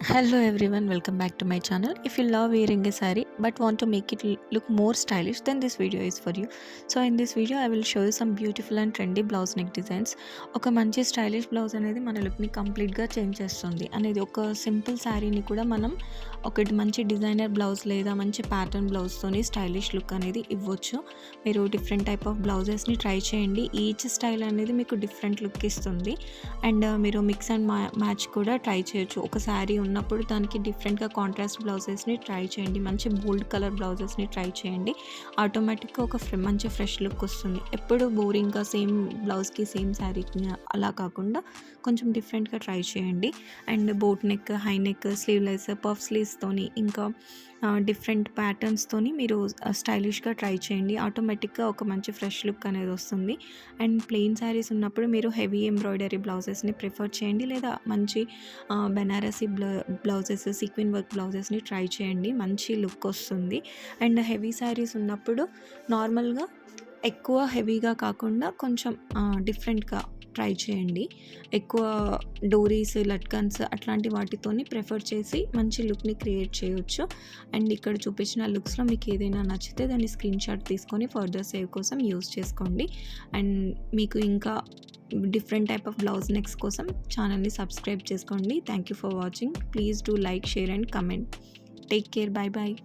Hello everyone, welcome back to my channel. If you love wearing a saree but want to make it look more stylish, then this video is for you. So in this video I will show you some beautiful and trendy blouse neck designs. ఒక మంచి stylish blouse అనేది మన లుక్ని కంప్లీట్గా change చేస్తుంది అనేది. ఒక simple శారీని కూడా మనం ఒకటి మంచి డిజైనర్ బ్లౌజ్ లేదా మంచి ప్యాటర్న్ బ్లౌజ్తోని స్టైలిష్ లుక్ అనేది ఇవ్వచ్చు. మీరు డిఫరెంట్ టైప్ ఆఫ్ బ్లౌజెస్ని ట్రై చేయండి. ఈచ్ స్టైల్ అనేది మీకు డిఫరెంట్ లుక్ ఇస్తుంది. అండ్ మీరు మిక్స్ అండ్ మ్యాచ్ కూడా ట్రై చేయొచ్చు. ఒక శారీ ఉన్నప్పుడు దానికి డిఫరెంట్గా కాంట్రాస్ట్ బ్లౌజెస్ని ట్రై చేయండి. మంచి బోల్డ్ కలర్ బ్లౌజెస్ని ట్రై చేయండి. ఆటోమేటిక్గా ఒక మంచి ఫ్రెష్ లుక్ వస్తుంది. ఎప్పుడు బోరింగ్గా సేమ్ బ్లౌజ్కి సేమ్ శారీకి అలా కాకుండా కొంచెం డిఫరెంట్గా ట్రై చేయండి. And boat neck, high neck, sleeveless, puff స్లీవ్స్తోని ఇంకా డిఫరెంట్ ప్యాటర్న్స్తోని మీరు స్టైలిష్గా ట్రై చేయండి. ఆటోమేటిక్గా ఒక మంచి ఫ్రెష్ లుక్ అనేది వస్తుంది. అండ్ ప్లెయిన్ శారీస్ ఉన్నప్పుడు మీరు హెవీ ఎంబ్రాయిడరీ బ్లౌజెస్ని ప్రిఫర్ చేయండి, లేదా మంచి బెనారసీ బ్లౌజెస్, సీక్వెన్ వర్క్ బ్లౌజెస్ని ట్రై చేయండి. మంచి లుక్ వస్తుంది. అండ్ హెవీ శారీస్ ఉన్నప్పుడు నార్మల్గా ఎక్కువ హెవీగా కాకుండా కొంచెం డిఫరెంట్గా ట్రై చేయండి. ఎక్కువ డోరీస్, లట్కన్స్ అట్లాంటి వాటితోని ప్రిఫర్ చేసి మంచి లుక్ని క్రియేట్ చేయొచ్చు. అండ్ ఇక్కడ చూపించిన లుక్స్లో మీకు ఏదైనా నచ్చితే దాన్ని స్క్రీన్ షాట్ తీసుకొని ఫర్దర్ సేవ్ కోసం యూస్ చేసుకోండి. అండ్ మీకు ఇంకా different type of blouse necks కోసం ఛానల్ని సబ్స్క్రైబ్ చేసుకోండి. Thank you for watching. Please do like, share and comment. Take care. Bye bye.